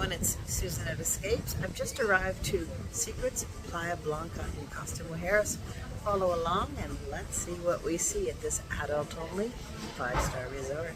everyone, it's Susan at Escapes. I've just arrived to Secrets Playa Blanca in Costa Mujeres. Follow along and let's see what we see at this adult-only 5-star resort.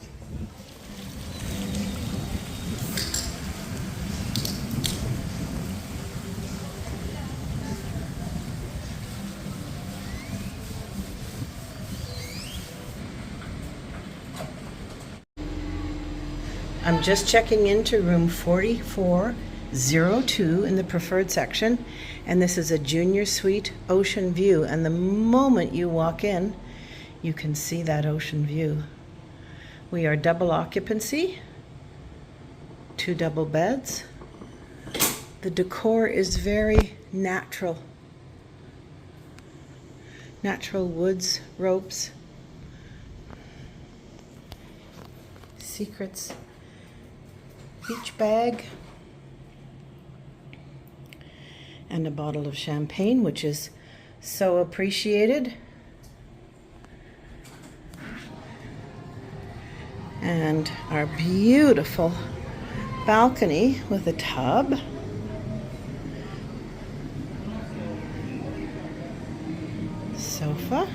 I'm just checking into room 4402 in the preferred section, and this is a junior suite ocean view, and the moment you walk in you can see that ocean view. We are double occupancy, 2 double beds. The decor is very natural woods, ropes, Secrets beach bag, and a bottle of champagne, which is so appreciated. And our beautiful balcony with a tub. Sofa.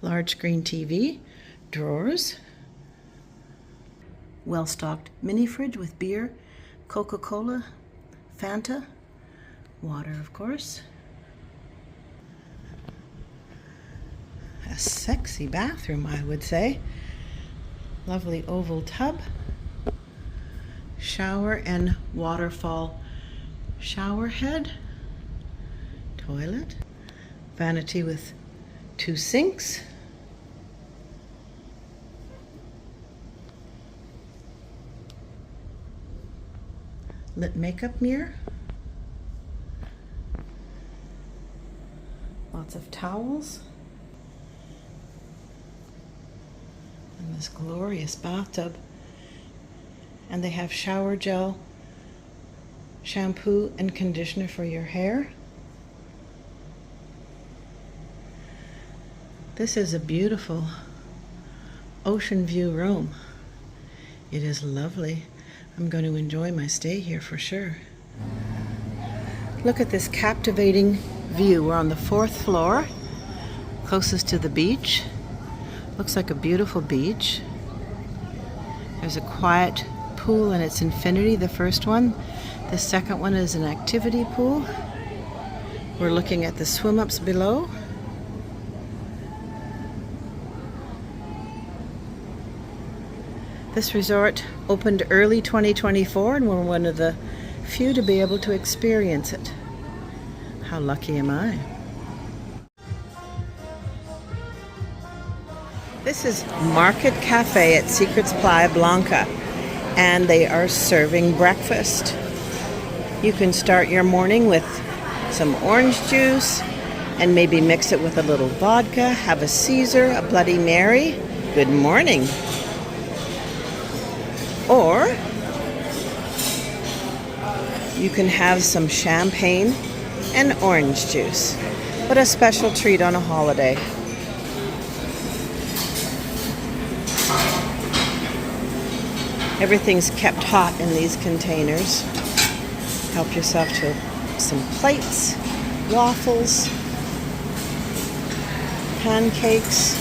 Large screen TV, drawers, well-stocked mini fridge with beer, Coca-Cola, Fanta, water of course. A sexy bathroom, I would say. Lovely oval tub, shower and waterfall shower head, toilet, vanity with 2 sinks. Lit makeup mirror. Lots of towels. And this glorious bathtub. And they have shower gel, shampoo and conditioner for your hair. This is a beautiful ocean view room. It is lovely. I'm going to enjoy my stay here for sure. Look at this captivating view. We're on the 4th floor, closest to the beach. Looks like a beautiful beach. There's a quiet pool and it's infinity, the first one. The second one is an activity pool. We're looking at the swim-ups below. This resort opened early 2024 and we're one of the few to be able to experience it. How lucky am I? This is Market Cafe at Secrets Playa Blanca, and they are serving breakfast. You can start your morning with some orange juice and maybe mix it with a little vodka, have a Caesar, a Bloody Mary. Good morning. Or you can have some champagne and orange juice. What a special treat on a holiday. Everything's kept hot in these containers. Help yourself to some plates, waffles, pancakes.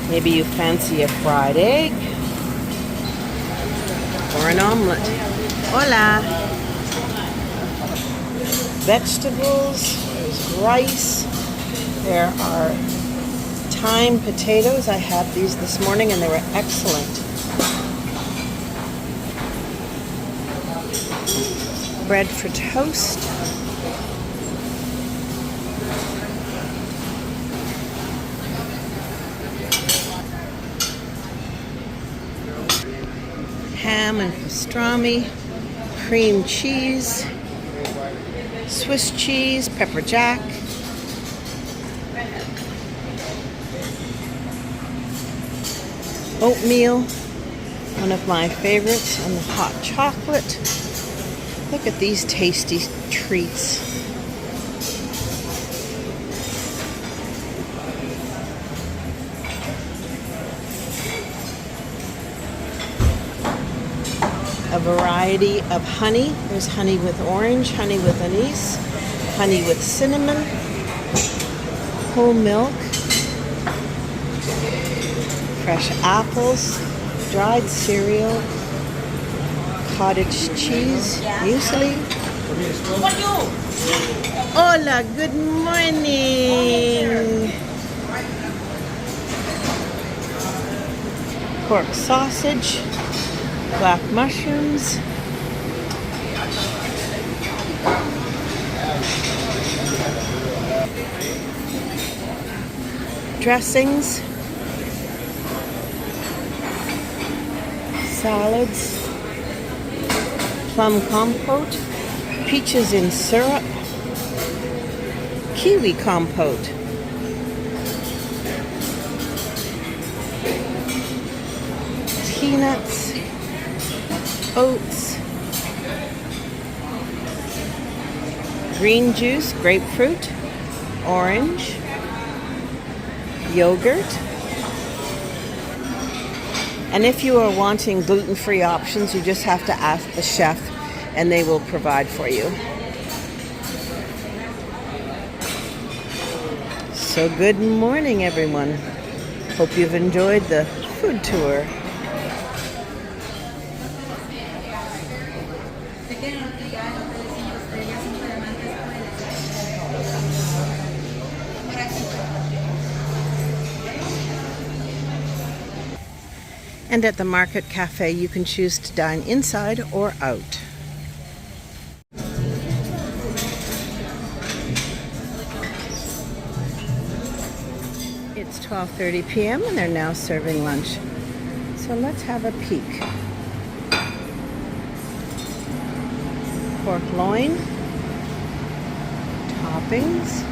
Maybe you fancy a fried egg or an omelet. Hola! Vegetables, there's rice, there are thyme potatoes. I had these this morning and they were excellent. Bread for toast. Ham and pastrami, cream cheese, Swiss cheese, pepper jack, oatmeal, one of my favorites, and the hot chocolate. Look at these tasty treats. a variety of honey. There's honey with orange, honey with anise, honey with cinnamon, whole milk, fresh apples, dried cereal, cottage cheese, muesli. Hola, good morning. Pork sausage, black mushrooms, dressings, salads, plum compote, peaches in syrup, kiwi compote, peanuts, oats, green juice, grapefruit, orange, yogurt. And if you are wanting gluten-free options, you just have to ask the chef and they will provide for you. So good morning, everyone. Hope you've enjoyed the food tour. And at the Market Cafe, you can choose to dine inside or out. It's 12:30 p.m. and they're now serving lunch. So let's have a peek. Pork loin, toppings,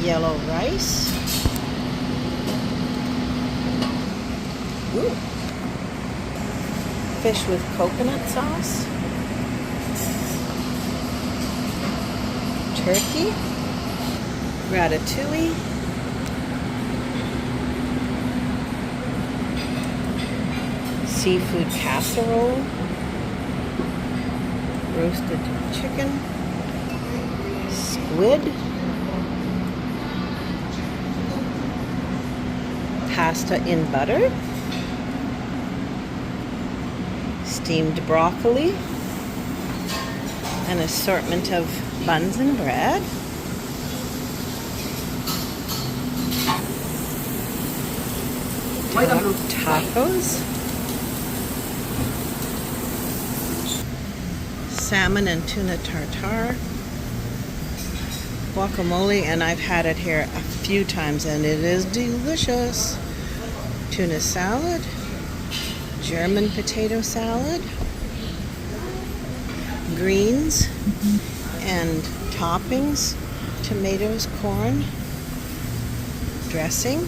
yellow rice. Ooh. Fish with coconut sauce, turkey, ratatouille, seafood casserole, roasted chicken, squid, pasta in butter, steamed broccoli, an assortment of buns and bread, tacos, salmon and tuna tartare, guacamole, and I've had it here a few times and it is delicious. Tuna salad, German potato salad, greens and toppings, tomatoes, corn, dressing,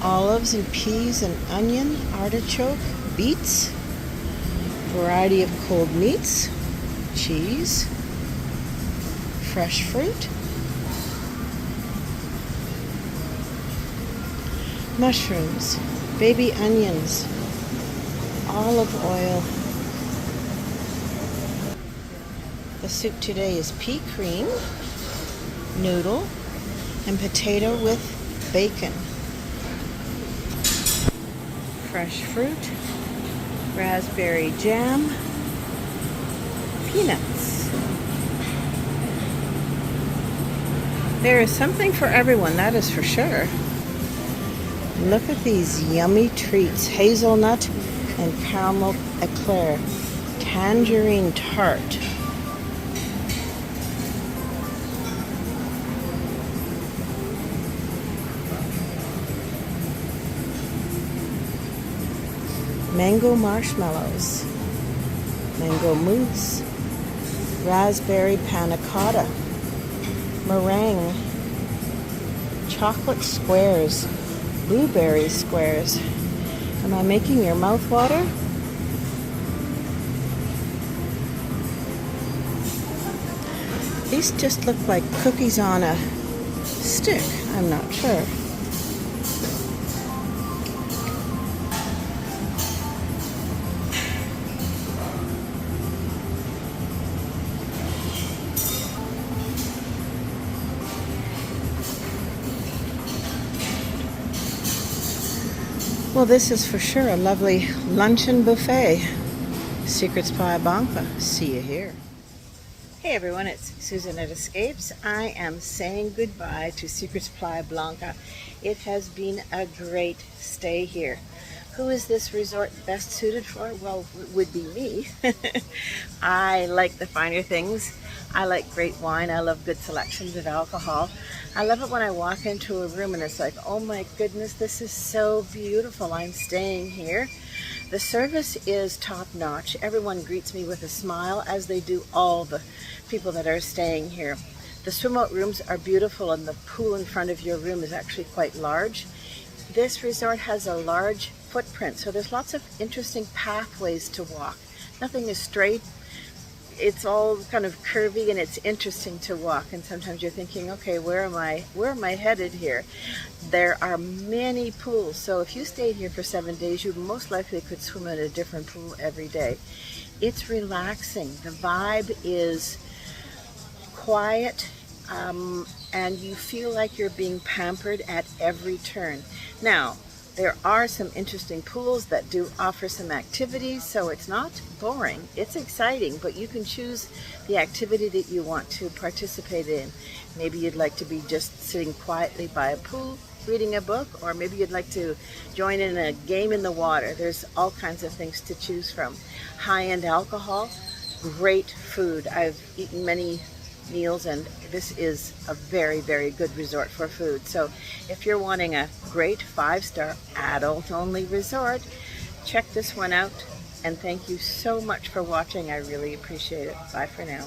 olives and peas and onion, artichoke, beets, variety of cold meats, cheese, fresh fruit, mushrooms, baby onions, olive oil. The soup today is pea cream, noodle, and potato with bacon. Fresh fruit, raspberry jam, peanuts. There is something for everyone, that is for sure. Look at these yummy treats. Hazelnut and caramel eclair. Tangerine tart. Mango marshmallows. Mango mousse. Raspberry panna cotta. Meringue. Chocolate squares. Blueberry squares. Am I making your mouth water? These just look like cookies on a stick. I'm not sure. Well, this is for sure a lovely luncheon buffet. Secrets Playa Blanca. See you here. Hey everyone, it's Susan at Escapes. I am saying goodbye to Secrets Playa Blanca. It has been a great stay here. Who is this resort best suited for? Well, it would be me. I like the finer things. I like great wine. I love good selections of alcohol. I love it when I walk into a room and it's like, oh my goodness, this is so beautiful. I'm staying here. The service is top-notch. Everyone greets me with a smile, as they do all the people that are staying here. The swim-out rooms are beautiful, and the pool in front of your room is actually quite large. This resort has a large footprint, so there's lots of interesting pathways to walk. Nothing is straight. It's all kind of curvy, and it's interesting to walk, and sometimes you're thinking, okay, where am I headed here? There are many pools, so if you stayed here for 7 days, you most likely could swim in a different pool every day. It's relaxing. The vibe is quiet, and you feel like you're being pampered at every turn. Now, there are some interesting pools that do offer some activities, so it's not boring. It's exciting, but you can choose the activity that you want to participate in. Maybe you'd like to be just sitting quietly by a pool, reading a book, or maybe you'd like to join in a game in the water. There's all kinds of things to choose from. High-end alcohol, great food. I've eaten many meals, and this is a very, very good resort for food. So if you're wanting a great 5-star adult-only resort, check this one out, and thank you so much for watching. I really appreciate it. Bye for now.